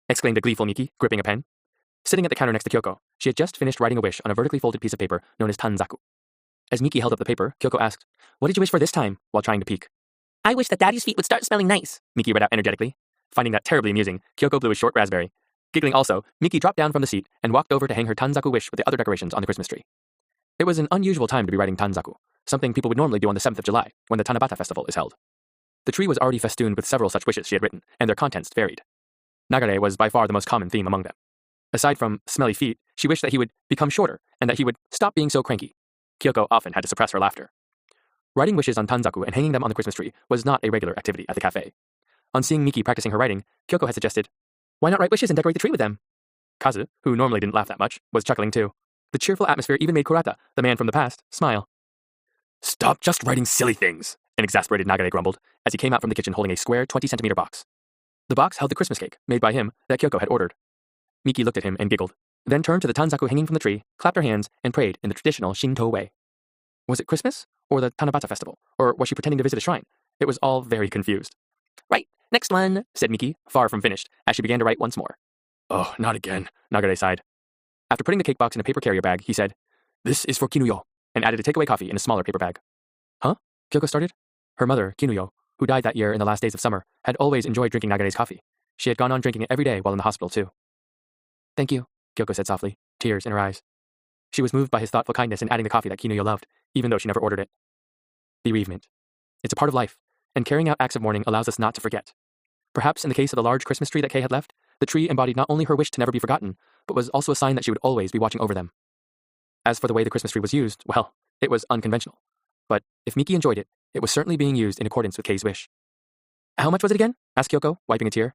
exclaimed a gleeful Miki, gripping a pen. Sitting at the counter next to Kyoko, she had just finished writing a wish on a vertically folded piece of paper known as tanzaku. As Miki held up the paper, Kyoko asked, "What did you wish for this time?" while trying to peek. "I wish that Daddy's feet would start smelling nice," Miki read out energetically. Finding that terribly amusing, Kyoko blew a short raspberry. Giggling also, Miki dropped down from the seat and walked over to hang her tanzaku wish with the other decorations on the Christmas tree. It was an unusual time to be writing tanzaku, something people would normally do on the 7th of July, when the Tanabata festival is held. The tree was already festooned with several such wishes she had written, and their contents varied. Nagare was by far the most common theme among them. Aside from smelly feet, she wished that he would become shorter and that he would stop being so cranky. Kyoko often had to suppress her laughter. Writing wishes on tanzaku and hanging them on the Christmas tree was not a regular activity at the cafe. On seeing Miki practicing her writing, Kyoko had suggested, "Why not write wishes and decorate the tree with them?" Kazu, who normally didn't laugh that much, was chuckling too. The cheerful atmosphere even made Kurata, the man from the past, smile. "Stop just writing silly things," an exasperated Nagare grumbled, as he came out from the kitchen holding a square 20-centimeter box. The box held the Christmas cake, made by him, that Kyoko had ordered. Miki looked at him and giggled, then turned to the tanzaku hanging from the tree, clapped her hands, and prayed in the traditional Shinto way. Was it Christmas? Or the Tanabata festival? Or was she pretending to visit a shrine? It was all very confused. "Right, next one," said Miki, far from finished, as she began to write once more. "Oh, not again," Nagare sighed. After putting the cake box in a paper carrier bag, he said, "This is for Kinuyo," and added a takeaway coffee in a smaller paper bag. "Huh?" Kyoko started. Her mother, Kinuyo, who died that year in the last days of summer, had always enjoyed drinking Nagare's coffee. She had gone on drinking it every day while in the hospital, too. "Thank you," Kyoko said softly, tears in her eyes. She was moved by his thoughtful kindness in adding the coffee that Kinuyo loved, even though she never ordered it. Bereavement. It's a part of life, and carrying out acts of mourning allows us not to forget. Perhaps in the case of the large Christmas tree that Kay had left, the tree embodied not only her wish to never be forgotten, but was also a sign that she would always be watching over them. As for the way the Christmas tree was used, well, it was unconventional. But if Miki enjoyed it, it was certainly being used in accordance with Kay's wish. "How much was it again?" asked Kyoko, wiping a tear.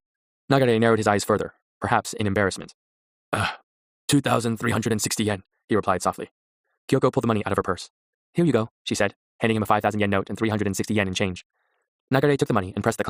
Nagare narrowed his eyes further, perhaps in embarrassment. 2,360 yen, he replied softly. Kyoko pulled the money out of her purse. "Here you go," she said, handing him a 5,000 yen note and 360 yen in change. Nagare took the money and pressed the